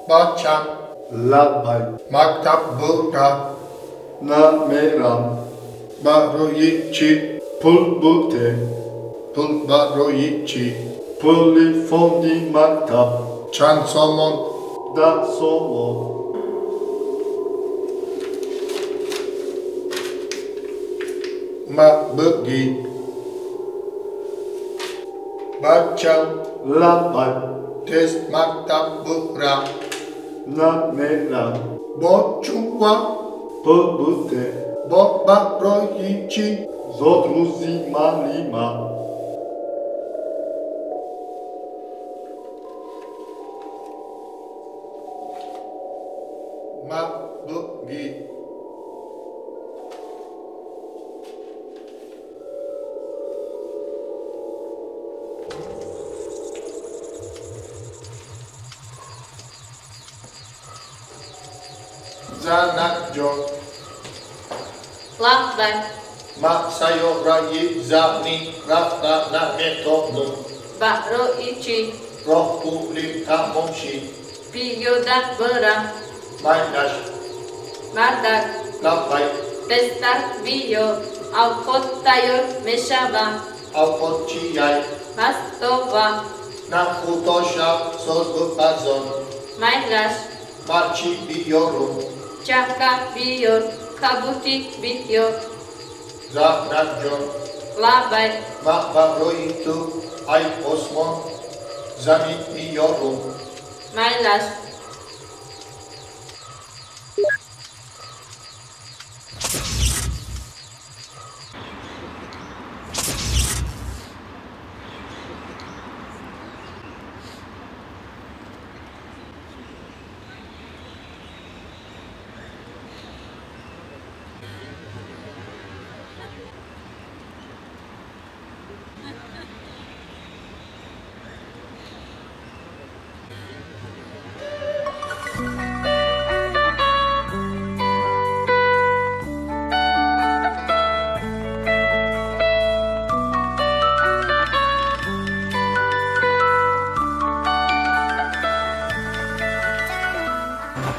بچم لبک مکتب برم نمیرم برای چی پول بوده پول برای چی پولی فوندی مکتب چند سامان 10 سوم ما بگی بچم لبک تست مکتب برم نمیرم با چوبا پول بوده با برای چی زود روزی مالیما ما بگی زنک جان لبک ما سیاره‌ی زمین رفتن نمیتونم برای چی راه پولی تمام شد پیاده برم میلش مردک لبک دستک بیار آفات تیار میشوم آفات چیه مستوه نه خدا شب ساز بپزن میلش من چی بیارم چکه بیار کبوتی بیار زنک جان لبک ما برای تو ای آسمان زمین میارم میلش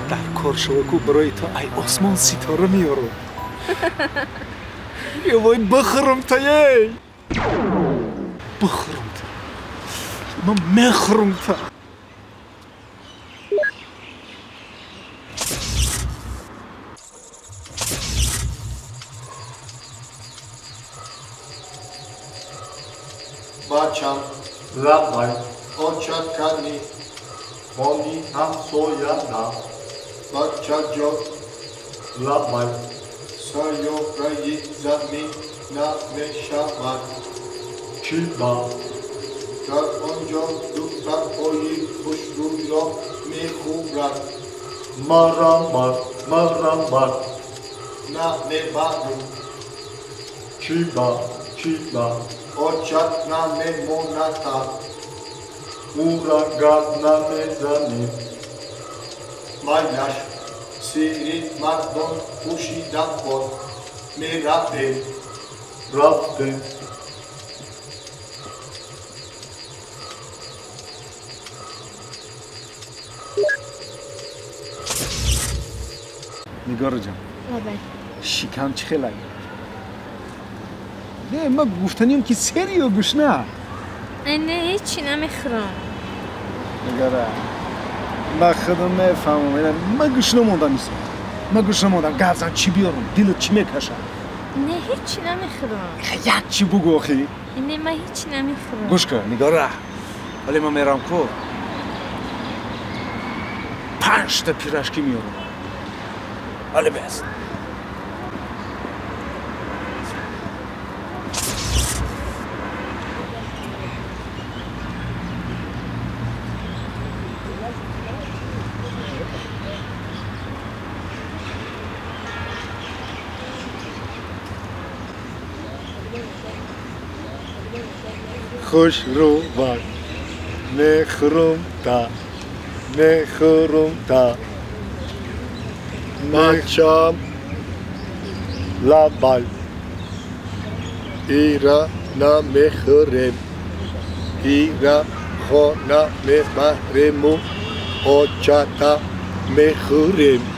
در کار شو کو برای تو ای آسمان ستاره میارم یه وای بخورم تا یه بخورم تا من میخورم تا بچم لبک آنچه کنی فوندی هم سویانم بچه جان لبک سیاره‌ی زمین نمیشود چی با در آنجا دخترهای خوشروی را میخورند مرمت نمیبرم چی با آنچه نمیماند او را گرد نمیزنی میلش سیری مردم پوشیده خود میرفته رفته نگار جان لبک شکم چه خیلی نه ما گفتنیم که سری و گوش نه نه هیچی نمیخورم نگاره من خودم میفهمم من گوش نموندم نیست من گوش نموندم گفتم چی بیارم دلت چی میکشه نه هیچی نمیخورم یک چی بگو آخی نه من هیچی نمیخورم گوش کن نگاره ولی من میرم کو 5 تا پیراشکی میارم ولی بس خوش رو بر میخورم تا بچم لبک ایرا نمیخورم ایرا خو نمیبرم اوچاتا میخوریم